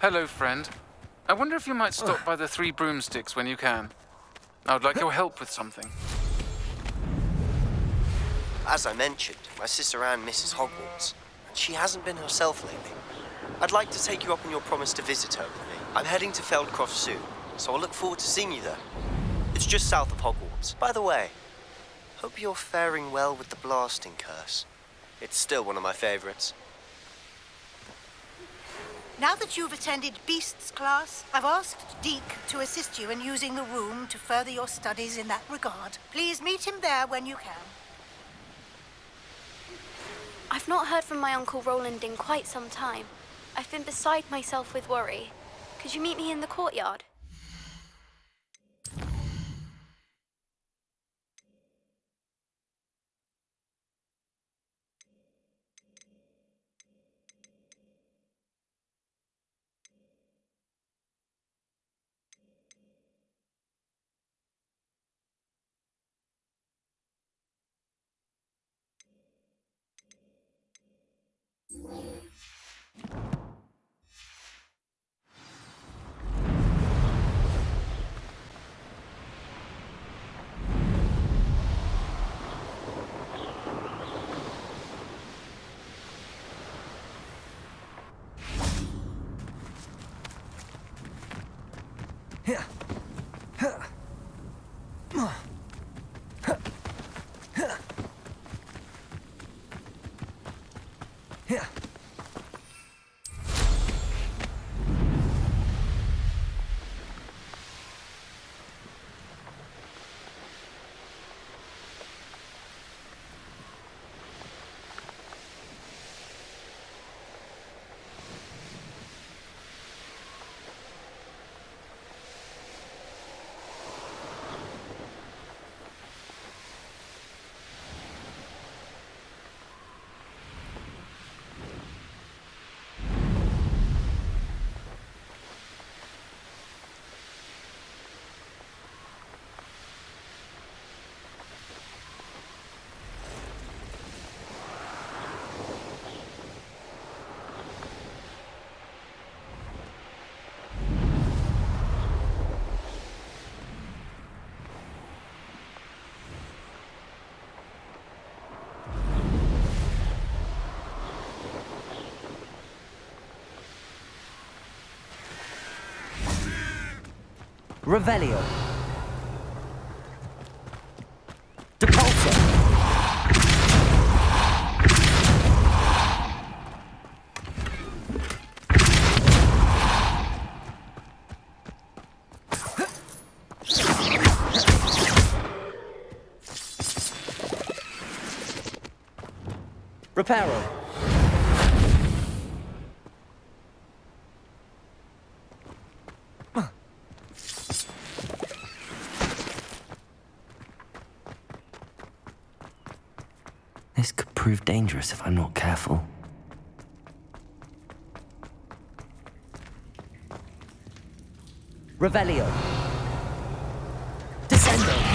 Hello, friend. I wonder if you might stop by the Three Broomsticks when you can. I would like your help with something. As I mentioned, my sister Anne misses Hogwarts, and she hasn't been herself lately. I'd like to take you up on your promise to visit her with me. I'm heading to Feldcroft soon, so I'll look forward to seeing you there. It's just south of Hogwarts. By the way, hope you're faring well with the blasting curse. It's still one of my favorites. Now that you've attended Beasts class, I've asked Deke to assist you in using the room to further your studies in that regard. Please meet him there when you can. I've not heard from my Uncle Roland in quite some time. I've been beside myself with worry. Could you meet me in the courtyard? Revelio. Depulso. Reparo. This could prove dangerous if I'm not careful. Revelio. Descendo.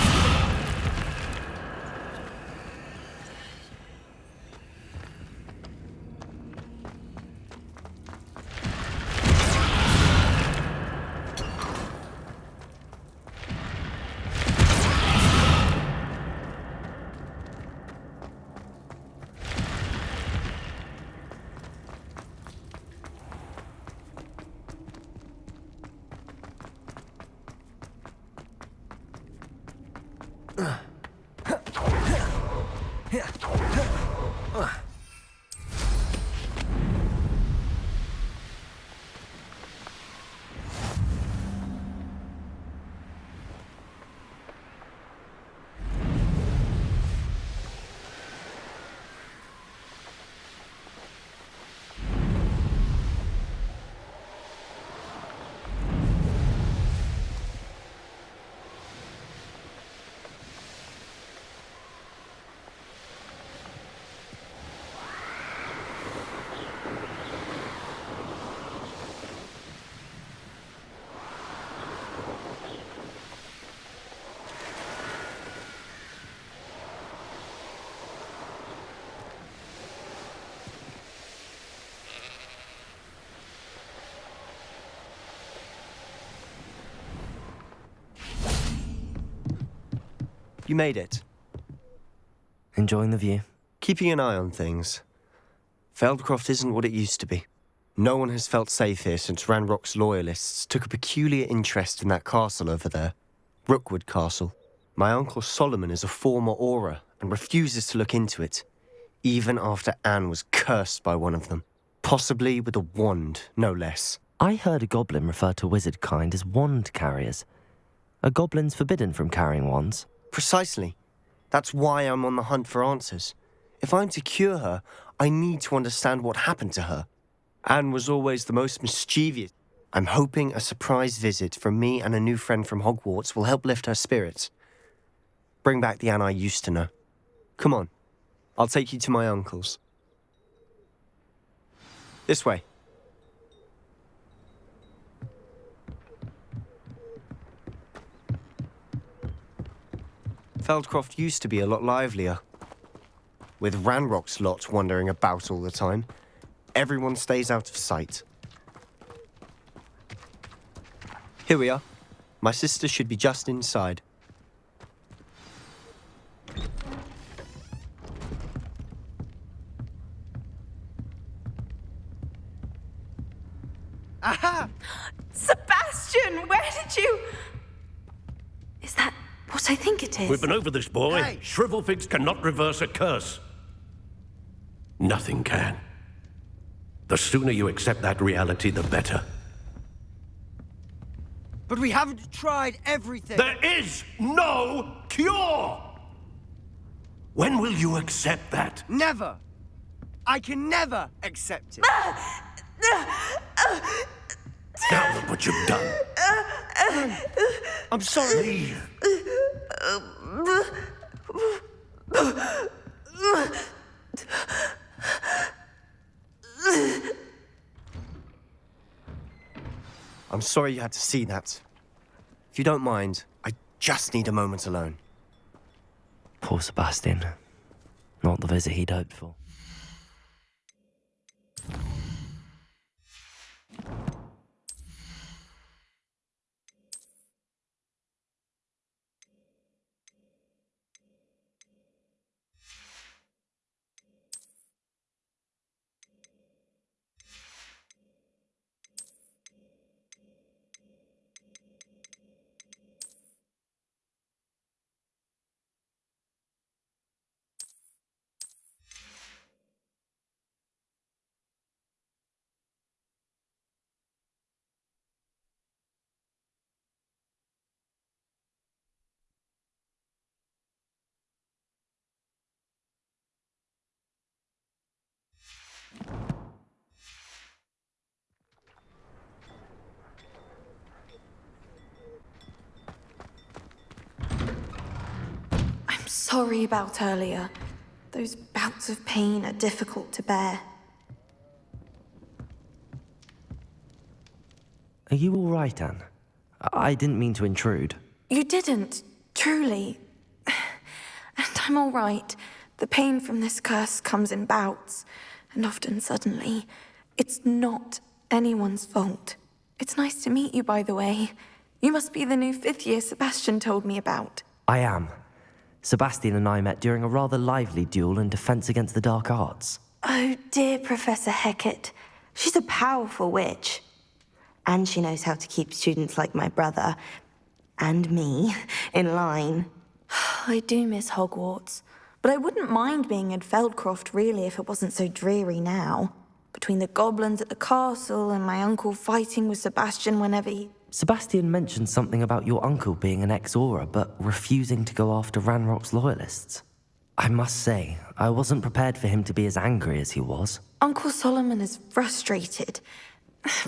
You made it. Enjoying the view? Keeping an eye on things. Feldcroft isn't what it used to be. No one has felt safe here since Ranrock's loyalists took a peculiar interest in that castle over there. Rookwood Castle. My uncle Solomon is a former Auror and refuses to look into it, even after Anne was cursed by one of them. Possibly with a wand, no less. I heard a goblin refer to wizard kind as wand carriers. Are goblins forbidden from carrying wands? Precisely. That's why I'm on the hunt for answers. If I'm to cure her, I need to understand what happened to her. Anne was always the most mischievous. I'm hoping a surprise visit from me and a new friend from Hogwarts will help lift her spirits. Bring back the Anne I used to know. Come on, I'll take you to my uncle's. This way. Feldcroft used to be a lot livelier. With Ranrock's lot wandering about all the time, everyone stays out of sight. Here we are. My sister should be just inside. Aha! Sebastian, where did you... Is that what I think it is? We've been over this, boy. Hey! Shrivelfigs cannot reverse a curse. Nothing can. The sooner you accept that reality, the better. But we haven't tried everything. There is no cure! When will you accept that? Never. I can never accept it. Now look what you've done. I'm sorry. Leave. I'm sorry you had to see that. If you don't mind, I just need a moment alone. Poor Sebastian. Not the visit he'd hoped for. I'm sorry about earlier. Those bouts of pain are difficult to bear. Are you all right, Anne? I didn't mean to intrude. You didn't, truly. And I'm all right. The pain from this curse comes in bouts, and often suddenly. It's not anyone's fault. It's nice to meet you, by the way. You must be the new fifth year Sebastian told me about. I am. Sebastian and I met during a rather lively duel in defense against the dark arts. Oh, dear Professor Hecat. She's a powerful witch. And she knows how to keep students like my brother, and me, in line. I do miss Hogwarts, but I wouldn't mind being in Feldcroft, really, if it wasn't so dreary now. Between the goblins at the castle and my uncle fighting with Sebastian whenever he... Sebastian mentioned something about your uncle being an ex-Auror, but refusing to go after Ranrock's loyalists. I must say, I wasn't prepared for him to be as angry as he was. Uncle Solomon is frustrated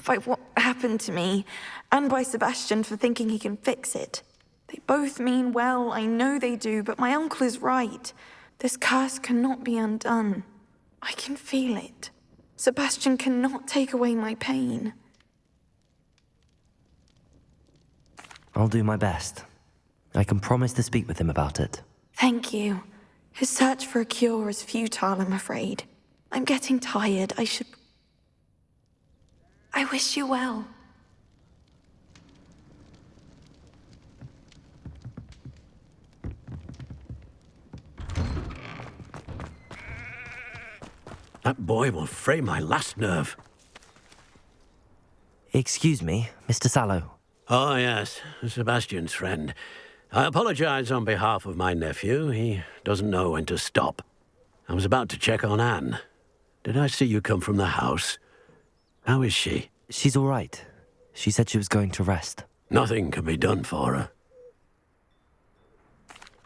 by what happened to me, and by Sebastian for thinking he can fix it. They both mean well, I know they do, but my uncle is right. This curse cannot be undone. I can feel it. Sebastian cannot take away my pain. I'll do my best. I can promise to speak with him about it. Thank you. His search for a cure is futile, I'm afraid. I'm getting tired. I wish you well. That boy will fray my last nerve. Excuse me, Mr. Sallow. Oh, yes, Sebastian's friend. I apologize on behalf of my nephew. He doesn't know when to stop. I was about to check on Anne. Did I see you come from the house? How is she? She's all right. She said she was going to rest. Nothing can be done for her.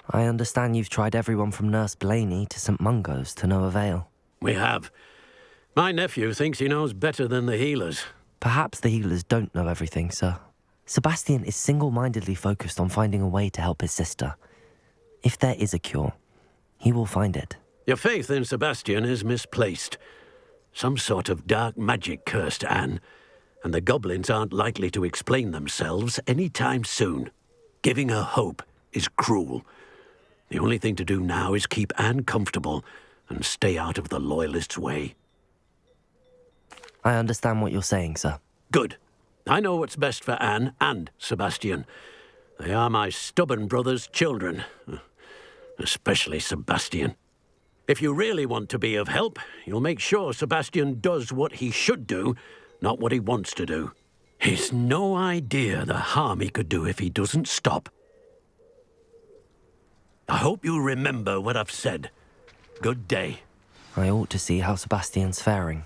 I understand you've tried everyone from Nurse Blaney to St. Mungo's to no avail. We have. My nephew thinks he knows better than the healers. Perhaps the healers don't know everything, sir. Sebastian is single-mindedly focused on finding a way to help his sister. If there is a cure, he will find it. Your faith in Sebastian is misplaced. Some sort of dark magic cursed Anne, and the goblins aren't likely to explain themselves any time soon. Giving her hope is cruel. The only thing to do now is keep Anne comfortable and stay out of the Loyalists' way. I understand what you're saying, sir. Good. I know what's best for Anne and Sebastian. They are my stubborn brother's children. Especially Sebastian. If you really want to be of help, you'll make sure Sebastian does what he should do, not what he wants to do. He's no idea the harm he could do if he doesn't stop. I hope you remember what I've said. Good day. I ought to see how Sebastian's faring.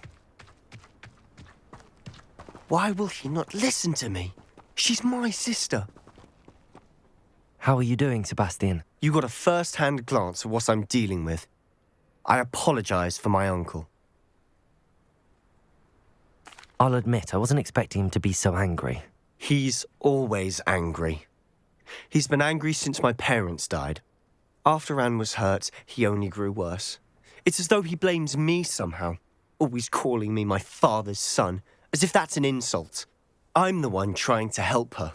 Why will she not listen to me? She's my sister. How are you doing, Sebastian? You got a first-hand glance at what I'm dealing with. I apologize for my uncle. I'll admit, I wasn't expecting him to be so angry. He's always angry. He's been angry since my parents died. After Anne was hurt, he only grew worse. It's as though he blames me somehow, always calling me my father's son, as if that's an insult. I'm the one trying to help her.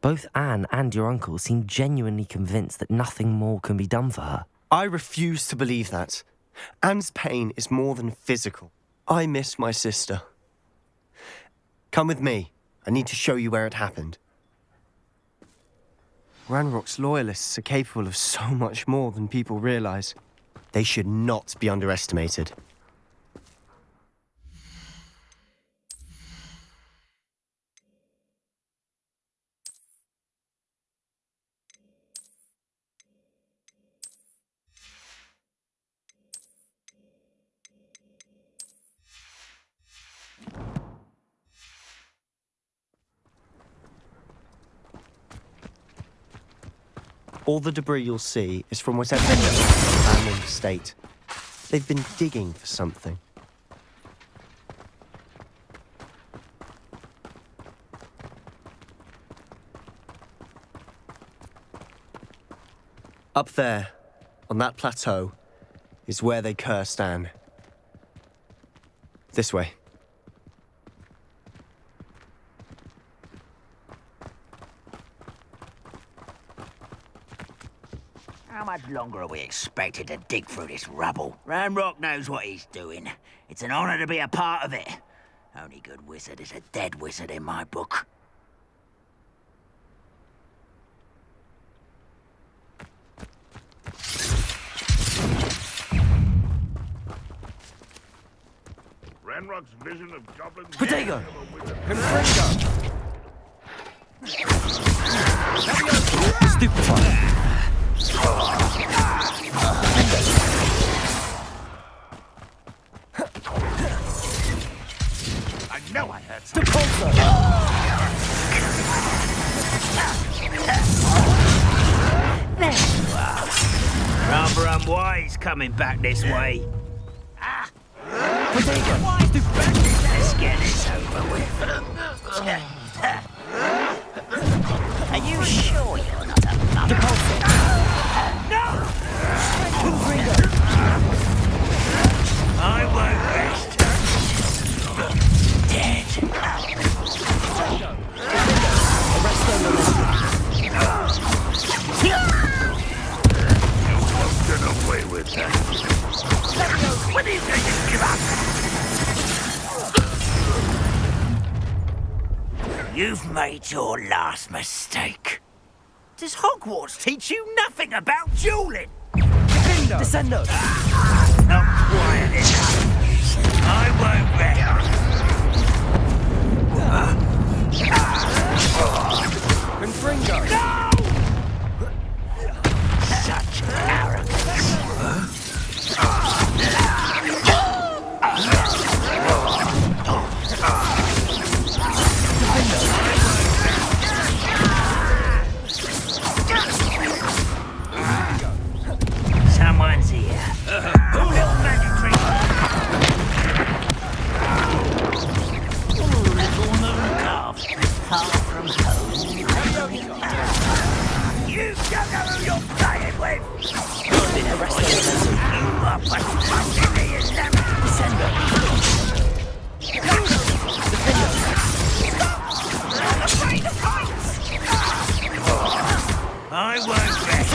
Both Anne and your uncle seem genuinely convinced that nothing more can be done for her. I refuse to believe that. Anne's pain is more than physical. I miss my sister. Come with me. I need to show you where it happened. Ranrock's Loyalists are capable of so much more than people realize. They should not be underestimated. All the debris you'll see is from whatever abandoned state. They've been digging for something. Up there, on that plateau, is where they cursed Anne. This way. How much longer are we expected to dig through this rubble? Ranrock knows what he's doing. It's an honor to be a part of it. Only good wizard is a dead wizard in my book. Ranrock's vision of goblins... Potato! Stupefy! I know I heard something. Rather unwise coming back this way. Let's get this over with. Are you sure you're not a mother? No! I won't rest. Dead. Get away with that. When are you going to give up? You've made your last mistake. Does Hogwarts teach you nothing about dueling? Descendo! Not quiet enough. I won't rest. Confringo! No! Such arrogance. Someone's here. Little magic trick. Little moon calf, far from home. You don't know who you're playing with. You are but me in them. I won't rest.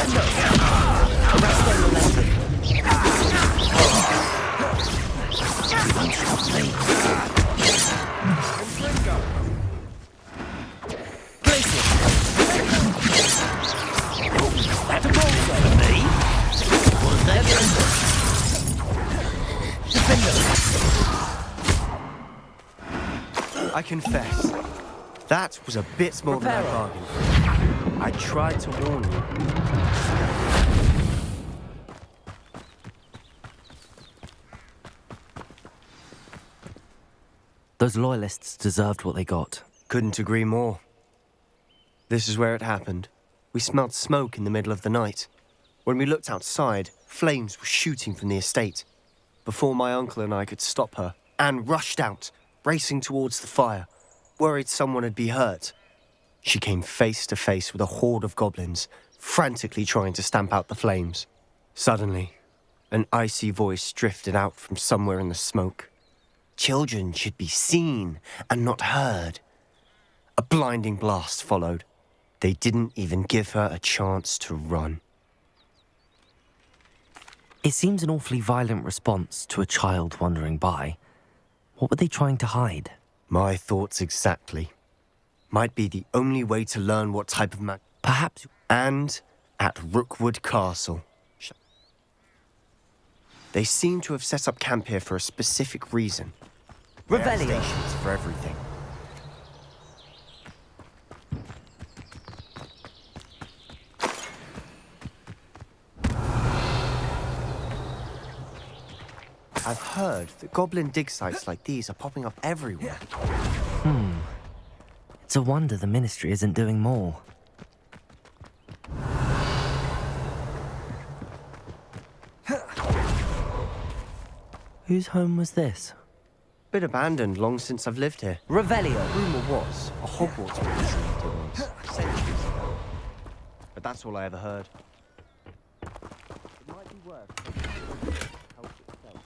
I confess, that was a bit more than I bargained for. I tried to warn you. Those loyalists deserved what they got. Couldn't agree more. This is where it happened. We smelled smoke in the middle of the night. When we looked outside, flames were shooting from the estate. Before my uncle and I could stop her, Anne rushed out, racing towards the fire, worried someone had been hurt. She came face to face with a horde of goblins, frantically trying to stamp out the flames. Suddenly, an icy voice drifted out from somewhere in the smoke. Children should be seen and not heard. A blinding blast followed. They didn't even give her a chance to run. It seems an awfully violent response to a child wandering by. What were they trying to hide? My thoughts exactly. Might be the only way to learn what type of magic. Perhaps. And at Rookwood Castle. They seem to have set up camp here for a specific reason. There are stations for everything. I've heard that goblin dig sites like these are popping up everywhere. It's a wonder the Ministry isn't doing more. Whose home was this? Bit abandoned long since I've lived here. Revelio. Rumour was a Hogwarts was lived here once, centuries ago. But that's all I ever heard. It might be worth help itself.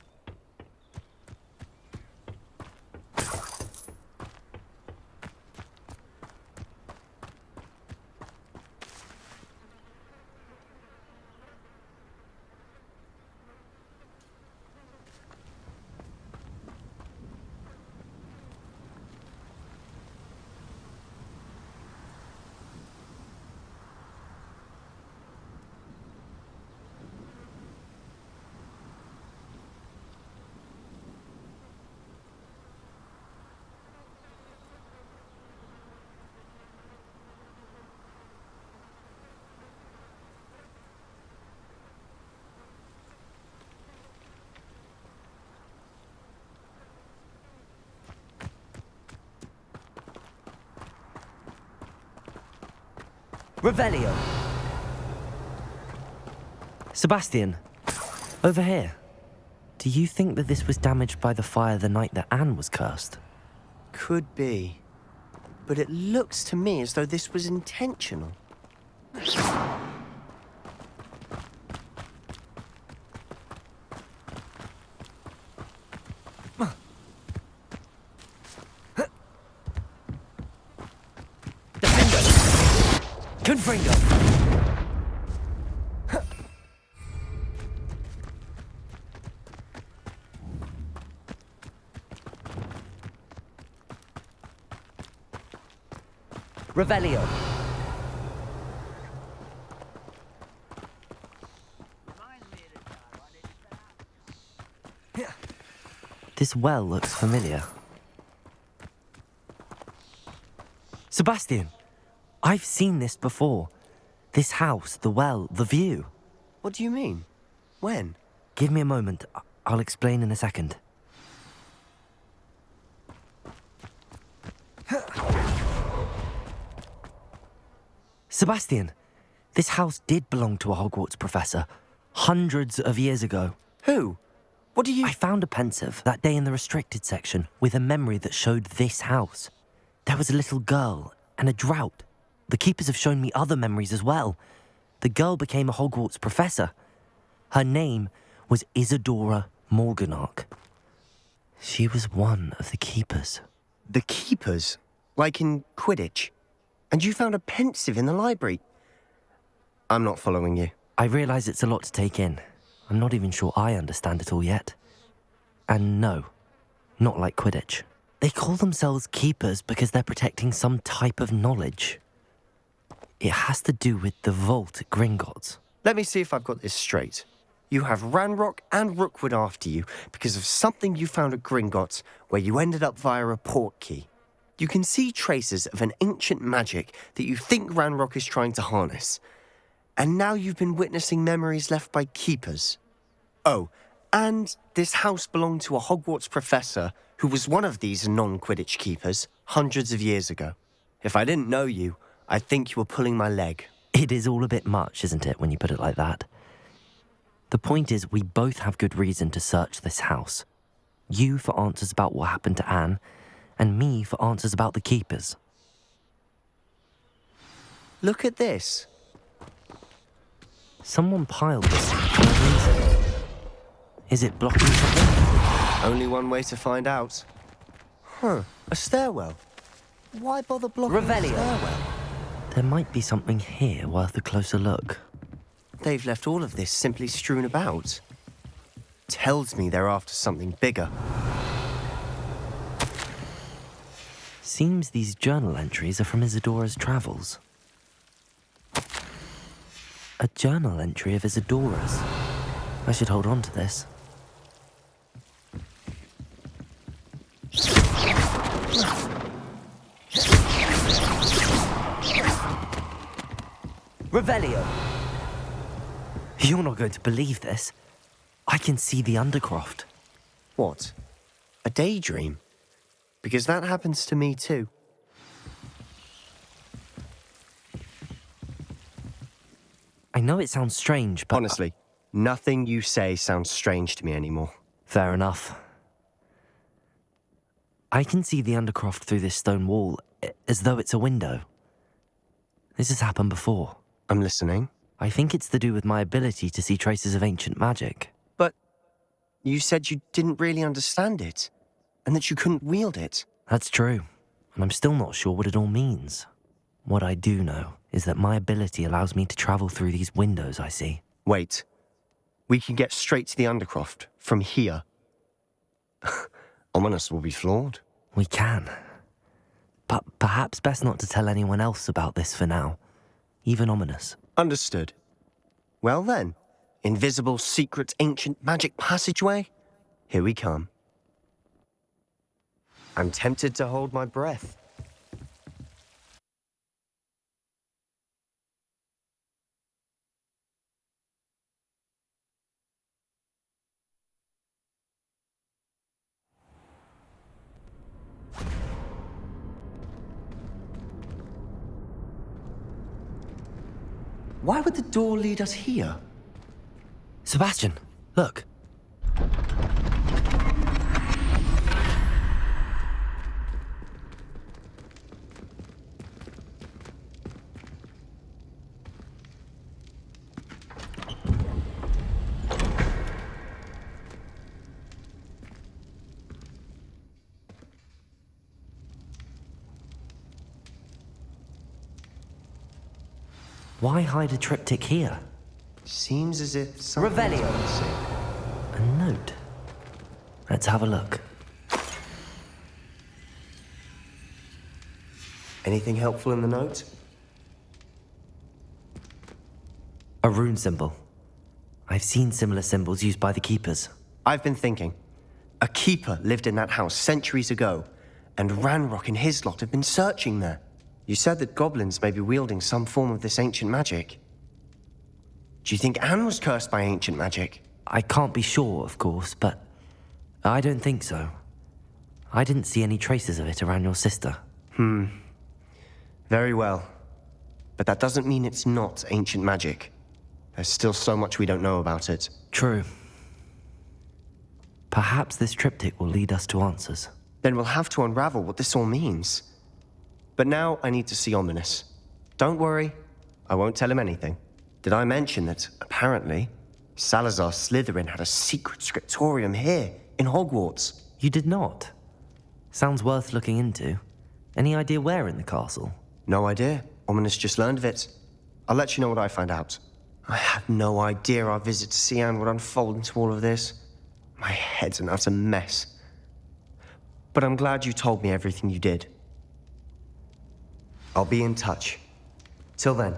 Revelio. Sebastian, over here. Do you think that this was damaged by the fire the night that Anne was cursed? Could be. But it looks to me as though this was intentional. Confringo! Revelio. This well looks familiar. Sebastian, I've seen this before. This house, the well, the view. What do you mean? When? Give me a moment. I'll explain in a second. Sebastian, this house did belong to a Hogwarts professor hundreds of years ago. Who? What do you... I found a pensive that day in the restricted section with a memory that showed this house. There was a little girl and a drought. The keepers have shown me other memories as well. The girl became a Hogwarts professor. Her name was Isadora Morganach. She was one of the keepers. The keepers? Like in Quidditch? And you found a pensive in the library? I'm not following you. I realise it's a lot to take in. I'm not even sure I understand it all yet. And no, not like Quidditch. They call themselves keepers because they're protecting some type of knowledge. It has to do with the vault at Gringotts. Let me see if I've got this straight. You have Ranrock and Rookwood after you because of something you found at Gringotts where you ended up via a portkey. You can see traces of an ancient magic that you think Ranrock is trying to harness. And now you've been witnessing memories left by keepers. Oh, and this house belonged to a Hogwarts professor who was one of these non-Quidditch keepers hundreds of years ago. If I didn't know you, I'd think you were pulling my leg. It is all a bit much, isn't it, when you put it like that? The point is, we both have good reason to search this house. You for answers about what happened to Anne, and me for answers about the keepers. Look at this. Someone piled this for no reason. Is it blocking something? Only one way to find out. Huh, a stairwell. Why bother blocking the stairwell? There might be something here worth a closer look. They've left all of this simply strewn about. Tells me they're after something bigger. Seems these journal entries are from Isadora's travels. A journal entry of Isadora's. I should hold on to this. Revelio! You're not going to believe this. I can see the Undercroft. What? A daydream? Because that happens to me too. I know it sounds strange, but... Honestly, nothing you say sounds strange to me anymore. Fair enough. I can see the Undercroft through this stone wall, as though it's a window. This has happened before. I'm listening. I think it's to do with my ability to see traces of ancient magic. But you said you didn't really understand it, and that you couldn't wield it. That's true, and I'm still not sure what it all means. What I do know is that my ability allows me to travel through these windows I see. Wait. We can get straight to the Undercroft from here. Ominous will be flawed. We can. But perhaps best not to tell anyone else about this for now. Even Ominous. Understood. Well then, invisible, secret, ancient magic passageway? Here we come. I'm tempted to hold my breath. Why would the door lead us here? Sebastian, look. Why hide a triptych here? Seems as if something's Revelio. missing. A note. Let's have a look. Anything helpful in the note? A rune symbol. I've seen similar symbols used by the keepers. I've been thinking. A keeper lived in that house centuries ago, and Ranrock and his lot have been searching there. You said that goblins may be wielding some form of this ancient magic. Do you think Anne was cursed by ancient magic? I can't be sure, of course, but I don't think so. I didn't see any traces of it around your sister. Very well. But that doesn't mean it's not ancient magic. There's still so much we don't know about it. True. Perhaps this triptych will lead us to answers. Then we'll have to unravel what this all means. But now I need to see Ominous. Don't worry, I won't tell him anything. Did I mention that, apparently, Salazar Slytherin had a secret scriptorium here, in Hogwarts? You did not? Sounds worth looking into. Any idea where in the castle? No idea. Ominous just learned of it. I'll let you know what I find out. I had no idea our visit to Cian would unfold into all of this. My head's an utter mess. But I'm glad you told me everything you did. I'll be in touch. Till then.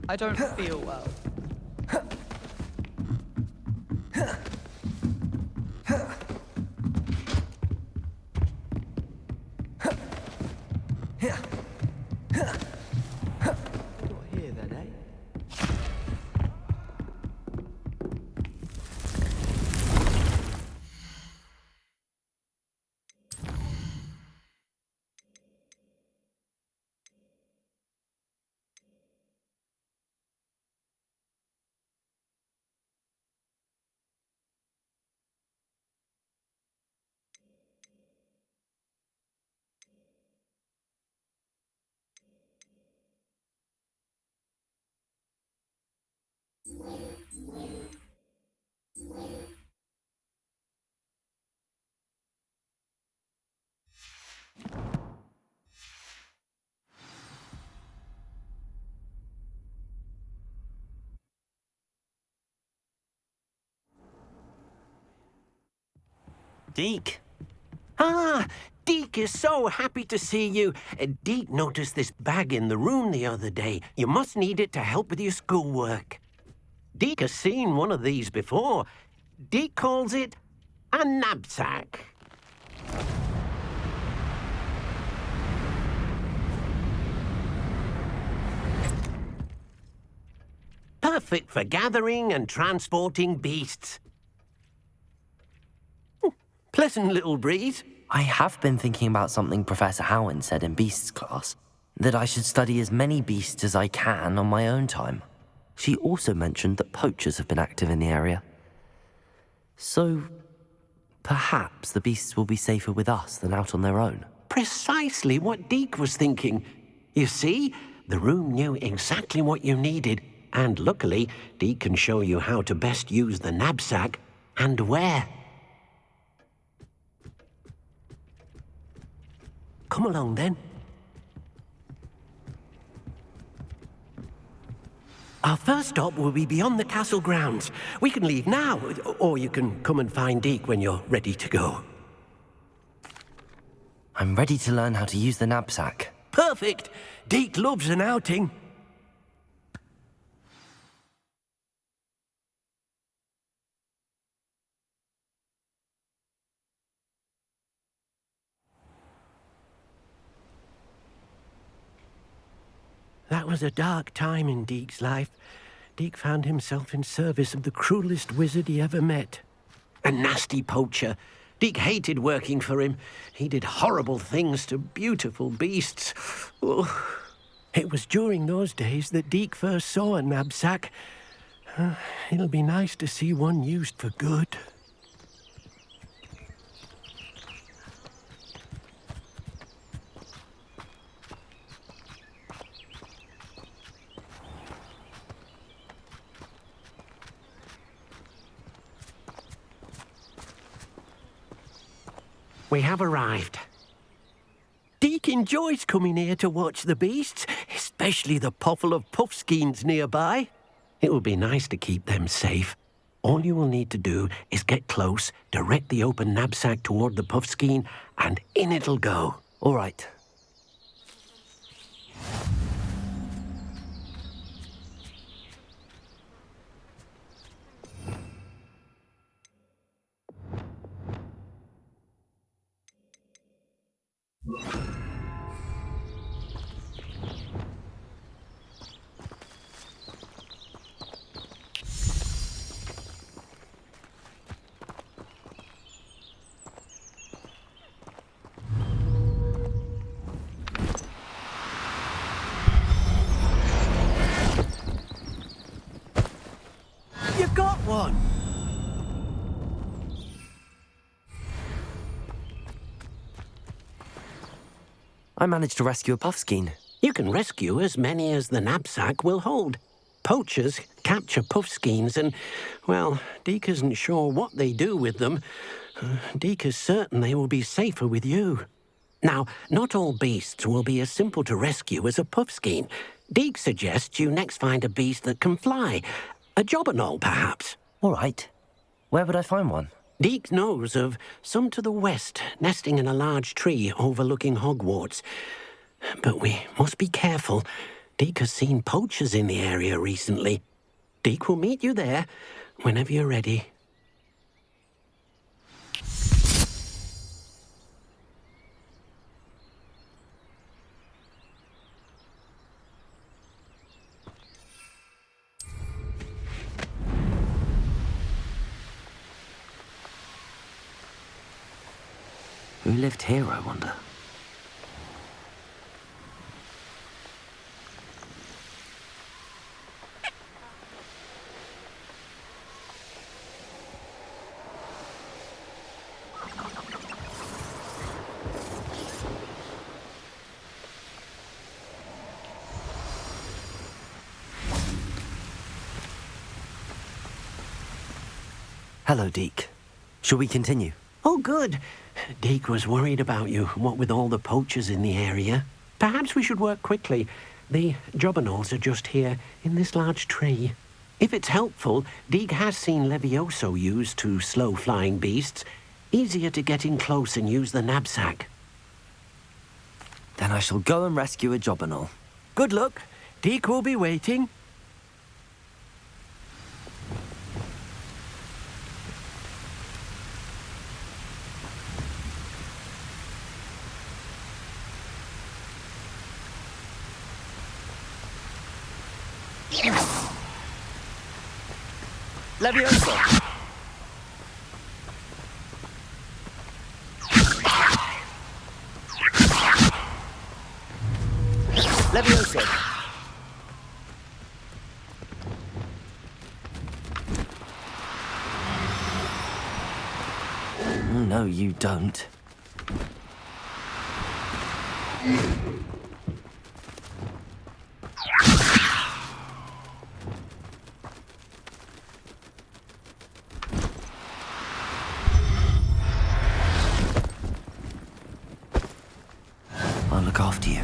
I don't feel well. Here then, eh? Deke. Ah, Deke is so happy to see you. Deke noticed this bag in the room the other day. You must need it to help with your schoolwork. Deke has seen one of these before. Deke calls it a knapsack. Perfect for gathering and transporting beasts. Pleasant little breeze. I have been thinking about something Professor Howard said in Beasts class, that I should study as many beasts as I can on my own time. She also mentioned that poachers have been active in the area. So, perhaps the beasts will be safer with us than out on their own. Precisely what Deke was thinking. You see, the room knew exactly what you needed, and luckily, Deke can show you how to best use the knapsack and where. Come along, then. Our first stop will be beyond the castle grounds. We can leave now, or you can come and find Deke when you're ready to go. I'm ready to learn how to use the knapsack. Perfect! Deke loves an outing. That was a dark time in Deke's life. Deke found himself in service of the cruelest wizard he ever met. A nasty poacher. Deke hated working for him. He did horrible things to beautiful beasts. Oh. It was during those days that Deke first saw a knapsack. It'll be nice to see one used for good. We have arrived. Deke enjoys coming here to watch the beasts, especially the potful of puffskeins nearby. It will be nice to keep them safe. All you will need to do is get close, direct the open knapsack toward the puffskein, and in it'll go. All right. You got one! I managed to rescue a puffskein. You can rescue as many as the knapsack will hold. Poachers capture puffskeins and, well, Deke isn't sure what they do with them. Deke is certain they will be safer with you. Now, not all beasts will be as simple to rescue as a puffskein. Deke suggests you next find a beast that can fly. A jobberknoll, perhaps. All right. Where would I find one? Deke knows of some to the west, nesting in a large tree overlooking Hogwarts. But we must be careful. Deke has seen poachers in the area recently. Deke will meet you there whenever you're ready. Who lived here, I wonder? Hello, Deke. Shall we continue? Oh, good. Deke was worried about you, what with all the poachers in the area. Perhaps we should work quickly. The jobberknolls are just here, in this large tree. If it's helpful, Deke has seen Levioso used to slow flying beasts. Easier to get in close and use the knapsack. Then I shall go and rescue a jobberknoll. Good luck. Deke will be waiting. Levioso! Levioso! No, you don't. I'll look after you.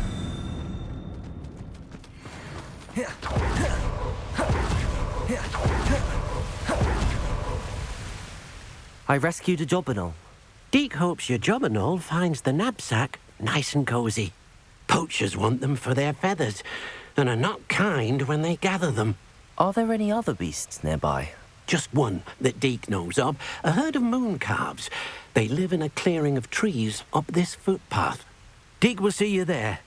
I rescued a jobberknoll. Deke hopes your jobberknoll finds the knapsack nice and cozy. Poachers want them for their feathers, and are not kind when they gather them. Are there any other beasts nearby? Just one that Deke knows of, a herd of moon calves. They live in a clearing of trees up this footpath. Deke will see you there.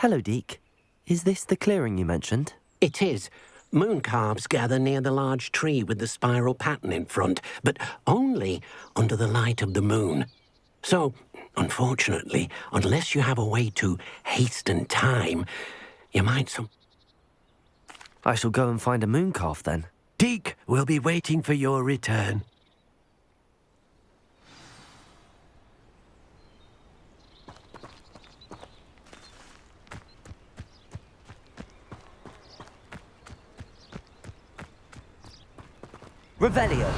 Hello, Deke. Is this the clearing you mentioned? It is. Moon calves gather near the large tree with the spiral pattern in front, but only under the light of the moon. So, unfortunately, unless you have a way to hasten time, you might I shall go and find a moon calf then. Deke will be waiting for your return. Revelio!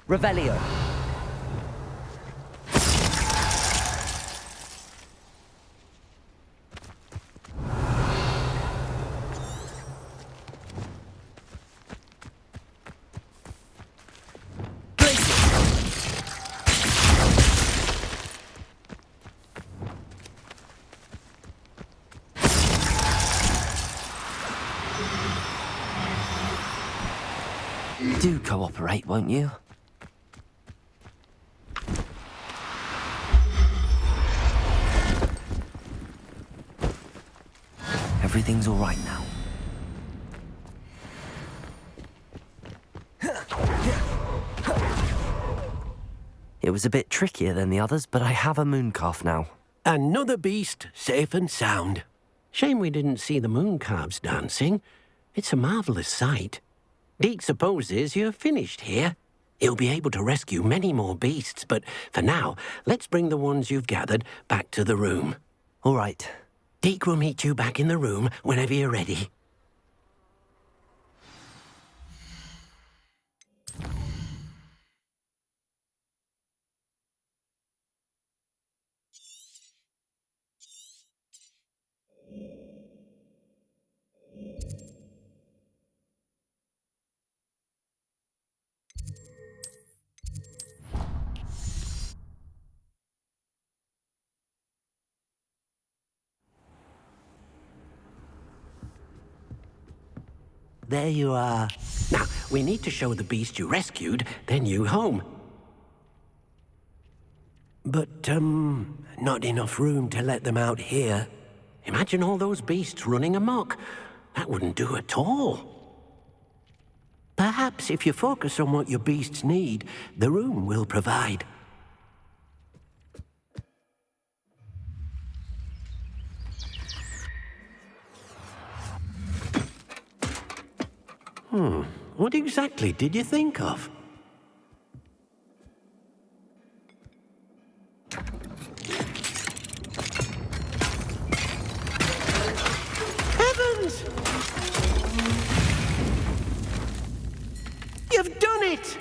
Revelio. Do cooperate, won't you? Everything's all right now. It was a bit trickier than the others, but I have a moon calf now. Another beast, safe and sound. Shame we didn't see the moon calves dancing. It's a marvellous sight. Deke supposes you're finished here. He'll be able to rescue many more beasts, but for now, let's bring the ones you've gathered back to the room. All right. Deke will meet you back in the room whenever you're ready. there you are. Now, we need to show the beast you rescued their new home. But, not enough room to let them out here. Imagine all those beasts running amok. That wouldn't do at all. Perhaps if you focus on what your beasts need, the room will provide. What exactly did you think of? Heavens! You've done it!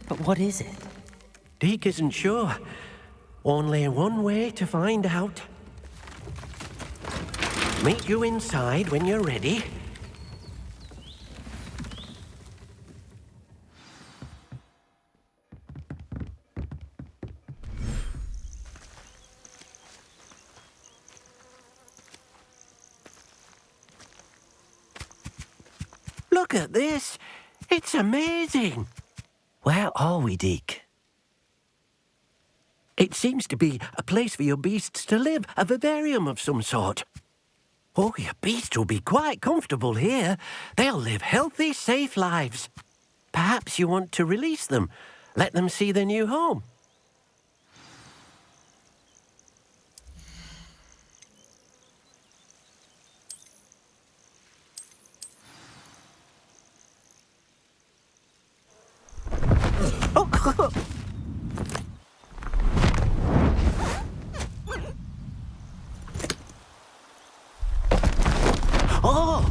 But what is it? Deke isn't sure. Only one way to find out. Meet you inside when you're ready. Look at this. It's amazing. Where are we, Deke? It seems to be a place for your beasts to live, a vivarium of some sort. Oh, your beasts will be quite comfortable here. They'll live healthy, safe lives. Perhaps you want to release them, let them see their new home. Oh!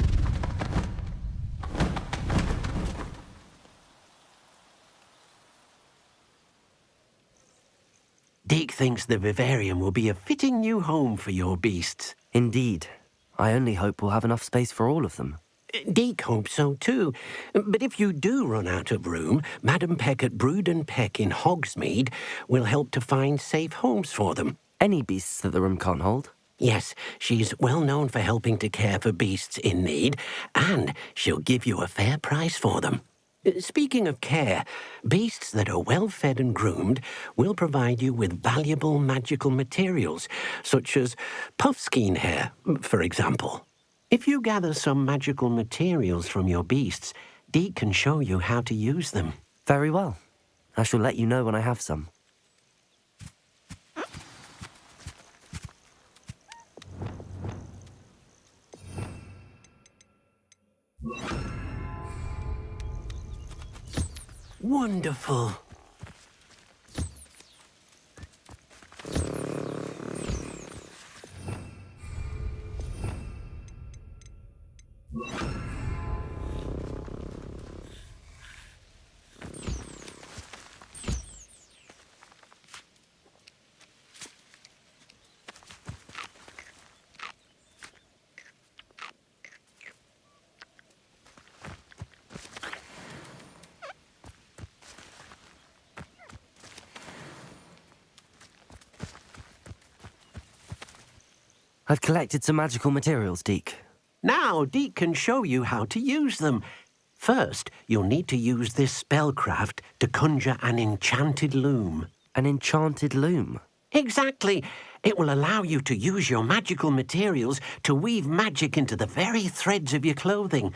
Deke thinks the vivarium will be a fitting new home for your beasts. Indeed. I only hope we'll have enough space for all of them. Deke hopes so too. But if you do run out of room, Madam Peck at Brood and Peck in Hogsmeade will help to find safe homes for them. Any beasts that the room can't hold? Yes, she's well known for helping to care for beasts in need, and she'll give you a fair price for them. Speaking of care, beasts that are well fed and groomed will provide you with valuable magical materials, such as puffskein hair, for example. If you gather some magical materials from your beasts, Deke can show you how to use them. Very well. I shall let you know when I have some. Wonderful. I've collected some magical materials, Deke. Now Deke can show you how to use them. First, you'll need to use this spellcraft to conjure an enchanted loom. An enchanted loom? Exactly. It will allow you to use your magical materials to weave magic into the very threads of your clothing,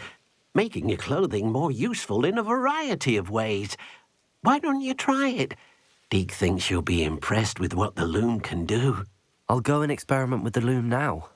making your clothing more useful in a variety of ways. Why don't you try it? Deke thinks you'll be impressed with what the loom can do. I'll go and experiment with the loom now.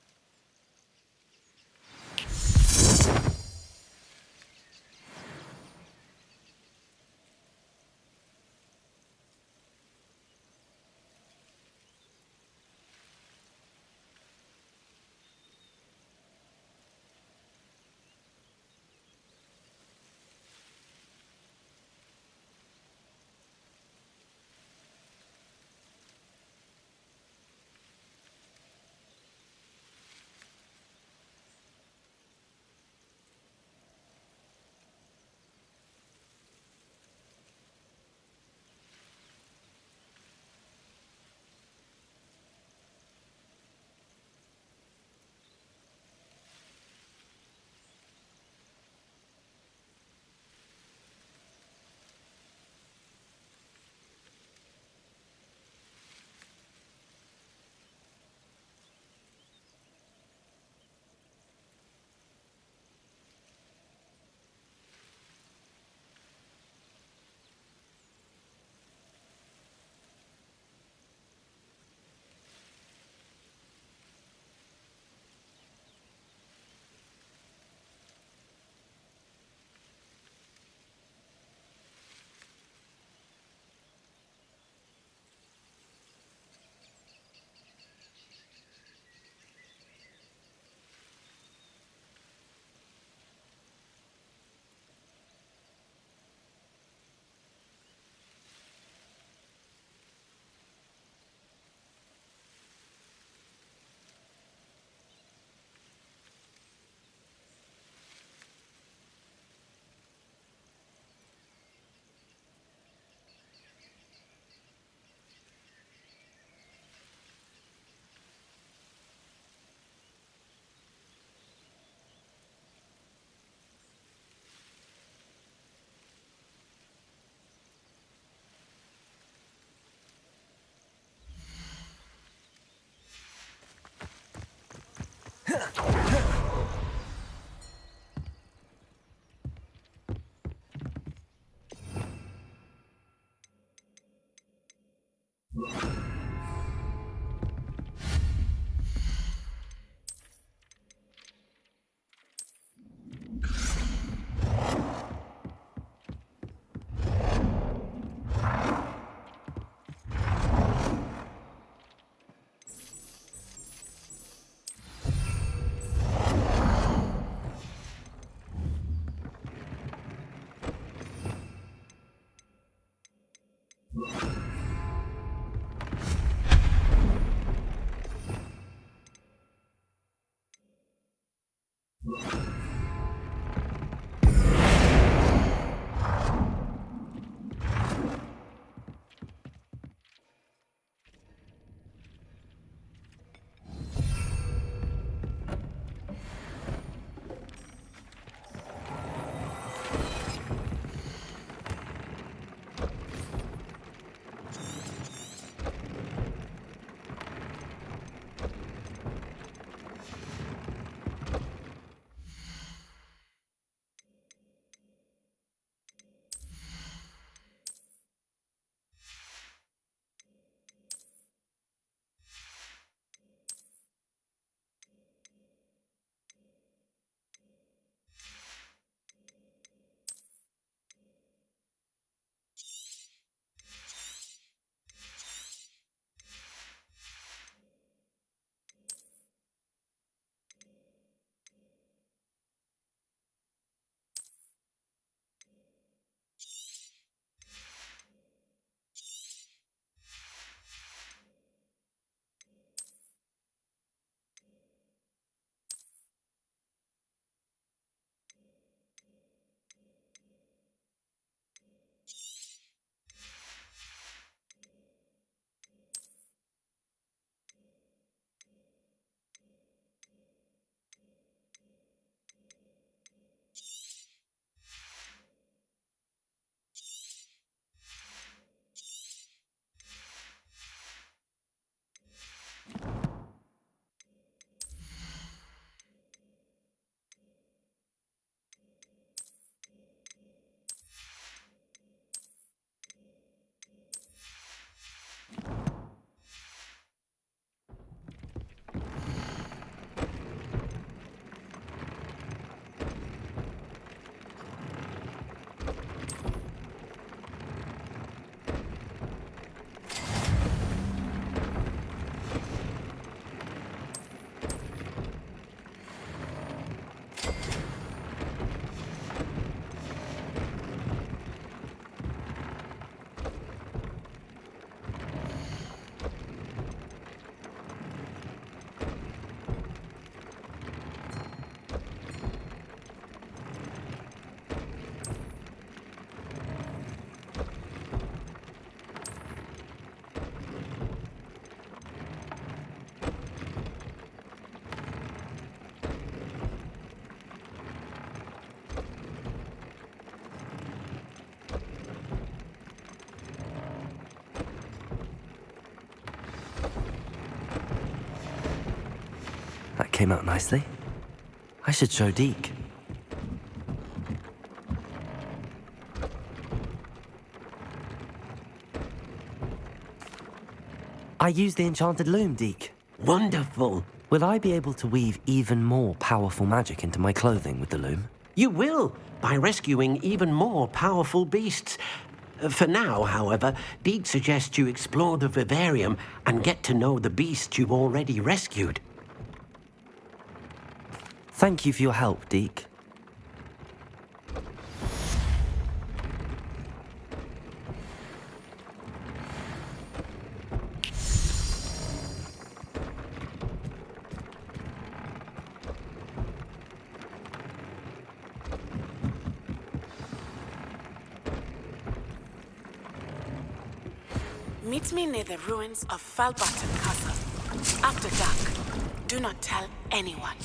came out nicely. I should show Deke. I used the enchanted loom, Deke. Wonderful. Will I be able to weave even more powerful magic into my clothing with the loom? You will, by rescuing even more powerful beasts. For now, however, Deke suggests you explore the vivarium and get to know the beasts you've already rescued. Thank you for your help, Deke. Meet me near the ruins of Falbaton Castle. After dark. Do not tell anyone.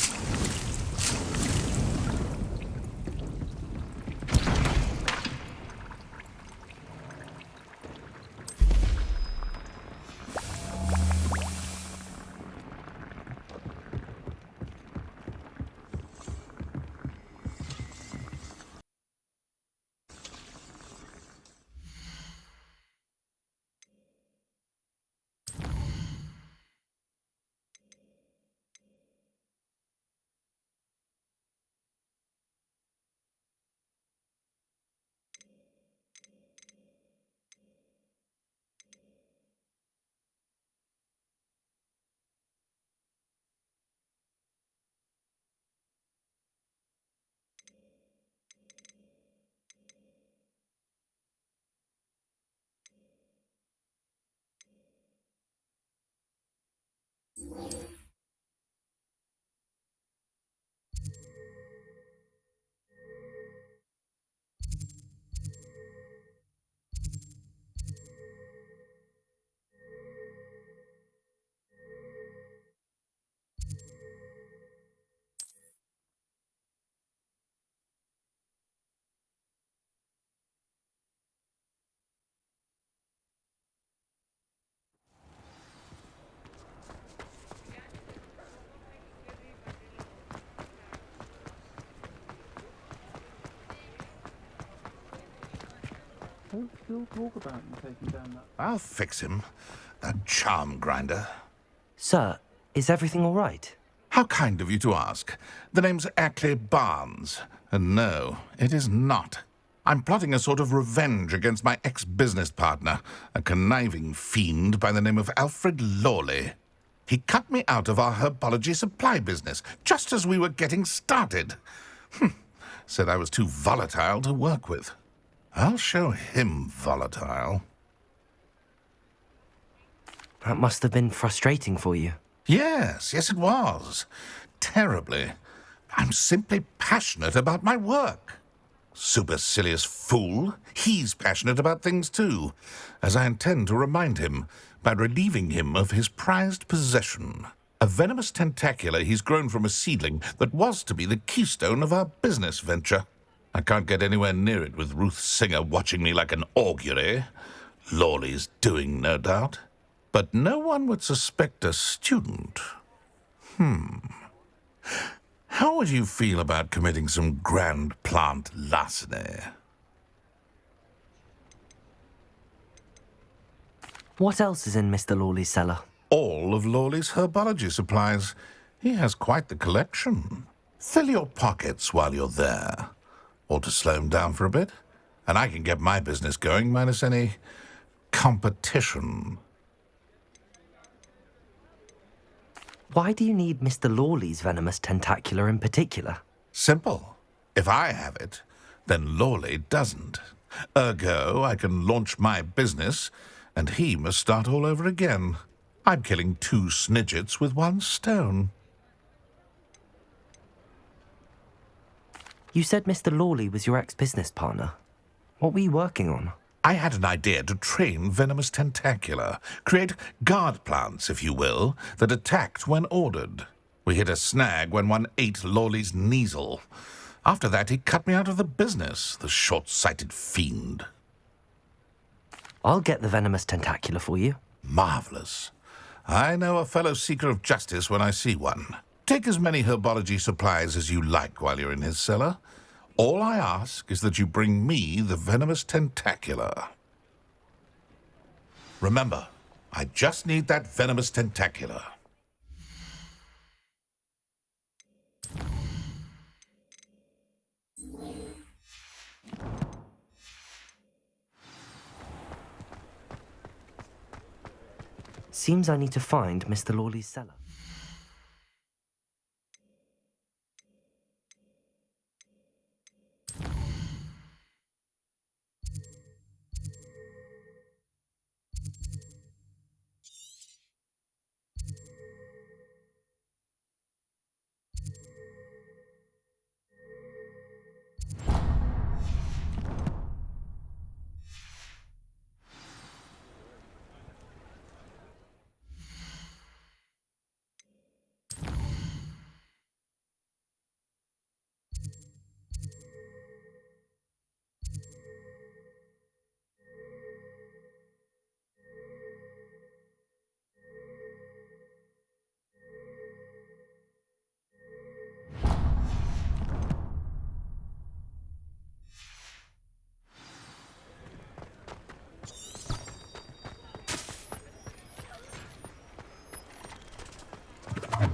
Don't still talk about him taking down that. I'll fix him. A charm grinder. Sir, is everything all right? How kind of you to ask. The name's Ackley Barnes. And no, it is not. I'm plotting a sort of revenge against my ex-business partner, a conniving fiend by the name of Alfred Lawley. He cut me out of our herbology supply business, just as we were getting started. Said I was too volatile to work with. I'll show him volatile. That must have been frustrating for you. Yes, it was. Terribly. I'm simply passionate about my work. Supercilious fool. He's passionate about things too, as I intend to remind him by relieving him of his prized possession. A venomous tentacula he's grown from a seedling that was to be the keystone of our business venture. I can't get anywhere near it with Ruth Singer watching me like an augury. Lawley's doing, no doubt. But no one would suspect a student. How would you feel about committing some grand plant larceny? What else is in Mr. Lawley's cellar? All of Lawley's herbology supplies. He has quite the collection. Fill your pockets while you're there. Or to slow him down for a bit. And I can get my business going minus any competition. Why do you need Mr. Lawley's venomous tentacula in particular? Simple. If I have it, then Lawley doesn't. Ergo, I can launch my business, and he must start all over again. I'm killing 2 snidgets with 1 stone. You said Mr. Lawley was your ex-business partner. What were you working on? I had an idea to train venomous tentacula, create guard plants, if you will, that attacked when ordered. We hit a snag when one ate Lawley's Kneasel. After that, he cut me out of the business, the short-sighted fiend. I'll get the venomous tentacula for you. Marvelous. I know a fellow seeker of justice when I see one. Take as many herbology supplies as you like while you're in his cellar. All I ask is that you bring me the venomous tentacular. Remember, I just need that venomous tentacular. Seems I need to find Mr. Lawley's cellar.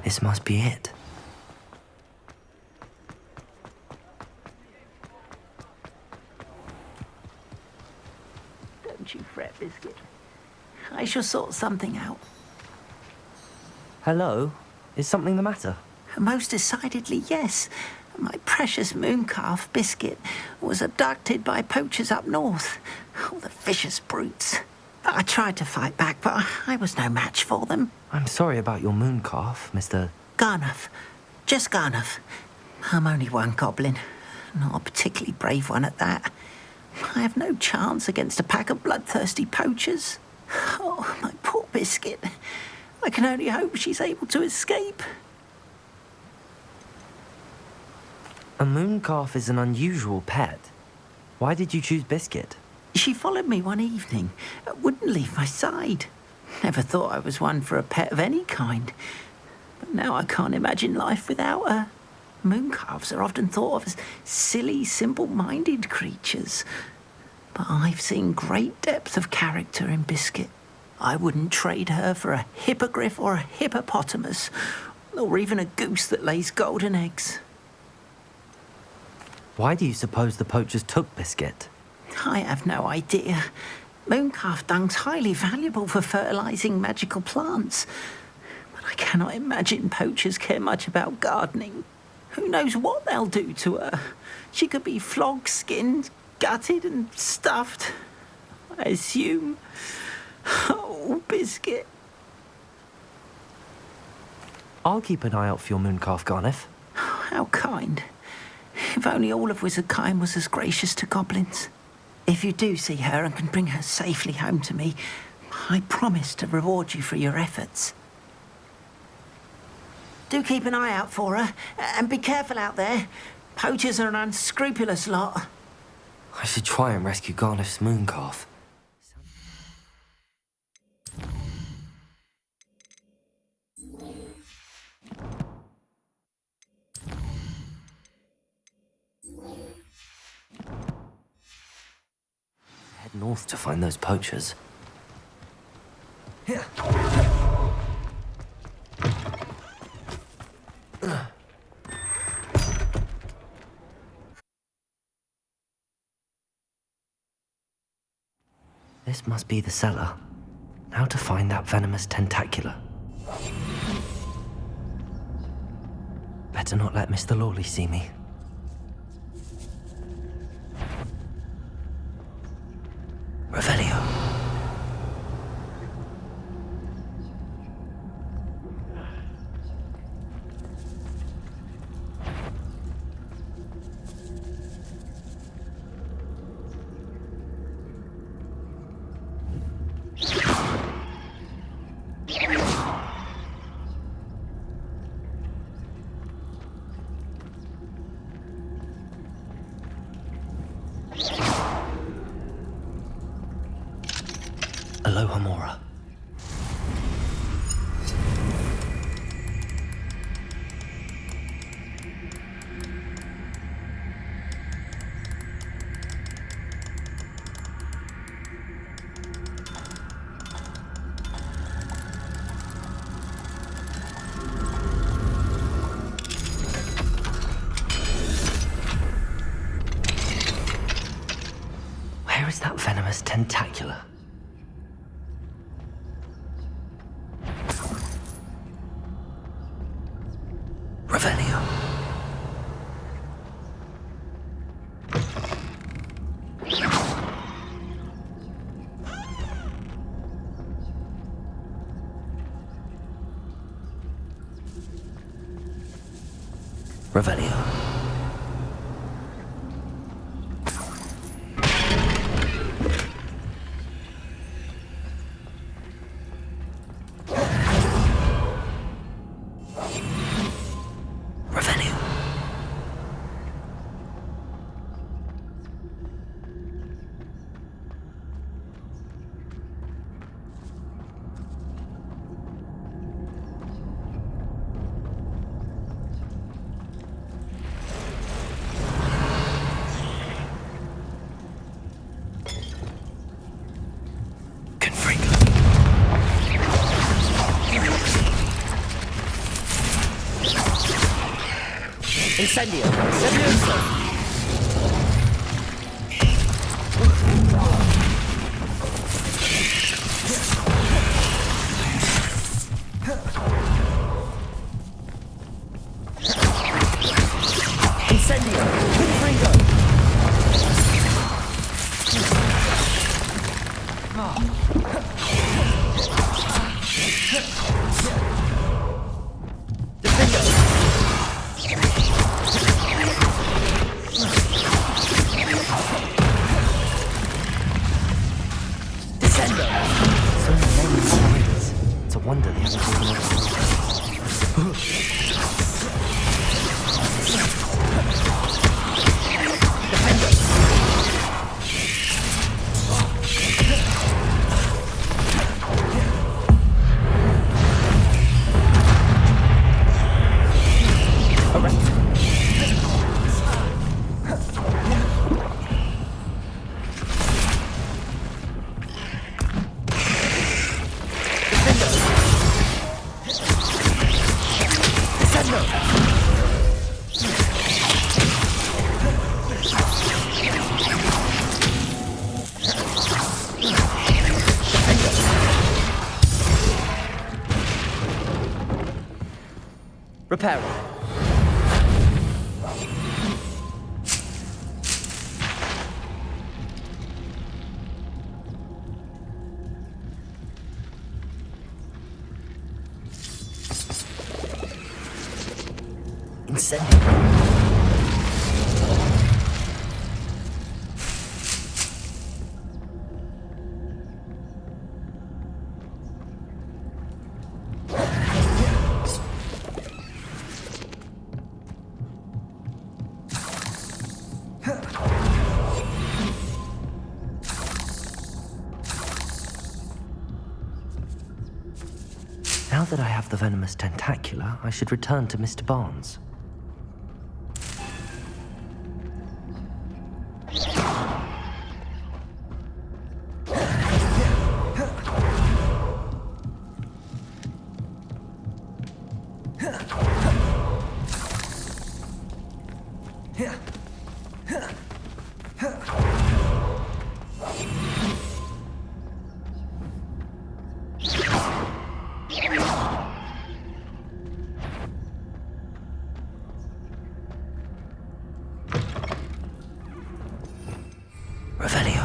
This must be it. Don't you fret, Biscuit. I shall sort something out. Hello? Is something the matter? Most decidedly, yes. My precious moon calf, Biscuit, was abducted by poachers up north. Oh, the vicious brutes. I tried to fight back, but I was no match for them. I'm sorry about your moon calf, Mr. Garnuff. Just Garnuff. I'm only one goblin. Not a particularly brave one at that. I have no chance against a pack of bloodthirsty poachers. Oh, my poor Biscuit. I can only hope she's able to escape. A moon calf is an unusual pet. Why did you choose Biscuit? She followed me one evening, wouldn't leave my side. Never thought I was one for a pet of any kind. But now I can't imagine life without her. Mooncalves are often thought of as silly, simple-minded creatures. But I've seen great depth of character in Biscuit. I wouldn't trade her for a hippogriff or a hippopotamus, or even a goose that lays golden eggs. Why do you suppose the poachers took Biscuit? I have no idea. Mooncalf dung's highly valuable for fertilising magical plants. But I cannot imagine poachers care much about gardening. Who knows what they'll do to her? She could be flogged, skinned, gutted and stuffed. I assume. Oh, Biscuit. I'll keep an eye out for your moon calf, Garniff. How kind. If only all of Wizardkind was as gracious to goblins. If you do see her and can bring her safely home to me, I promise to reward you for your efforts. Do keep an eye out for her, and be careful out there. Poachers are an unscrupulous lot. I should try and rescue Garniff's moon calf. Head north to find those poachers. Here. This must be the cellar. Now to find that venomous tentacular. Better not let Mr. Lawley see me. Revelio. Aloha Mora. is that venomous tentacula? Revelio. Revelio. Revelio. Incendio! Levioso! Incendio! Confringo! Descendo! So many memories. It's a wonder they haven't taken over. Reparo. Incendio. Now that I have the venomous tentacula, I should return to Mr. Barnes. Revelio.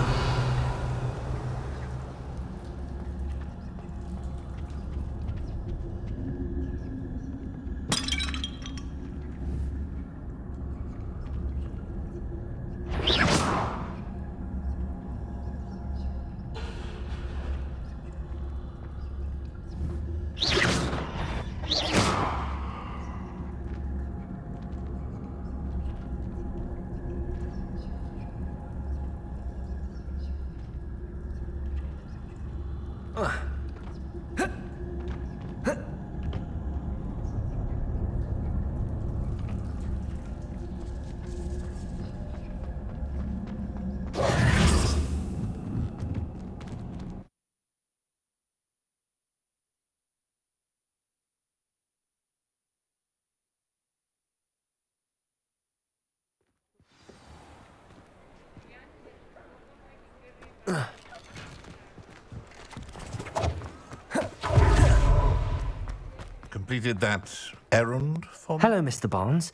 completed that errand for me? Hello, Mr. Barnes.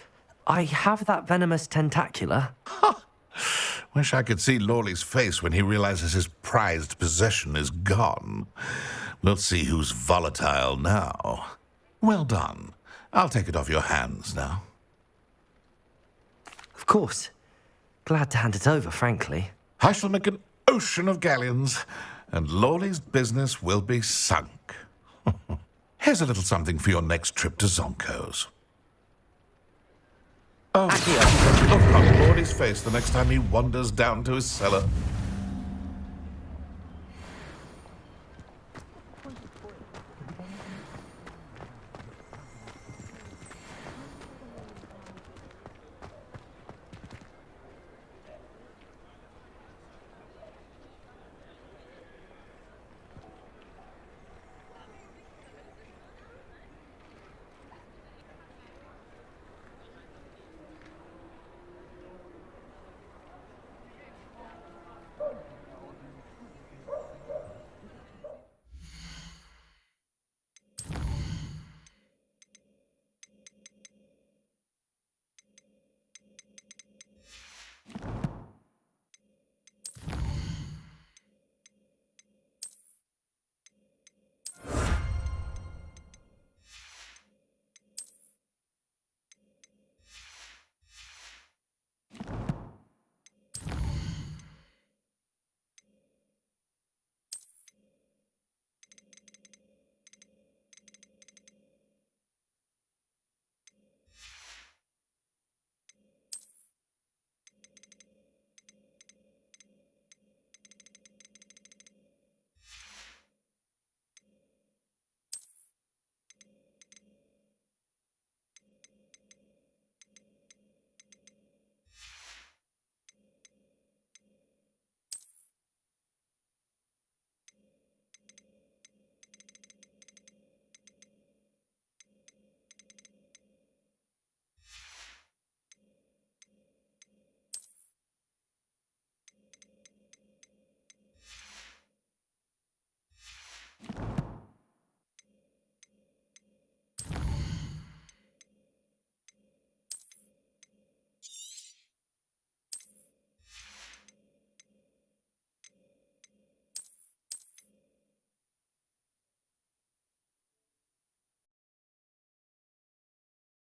I have that venomous tentacula. Wish I could see Lawley's face when he realizes his prized possession is gone. We'll see who's volatile now. Well done. I'll take it off your hands now. Of course. Glad to hand it over, frankly. I shall make an ocean of galleons, and Lawley's business will be sunk. Here's a little something for your next trip to Zonko's. Oh, look on Lawley's face the next time he wanders down to his cellar.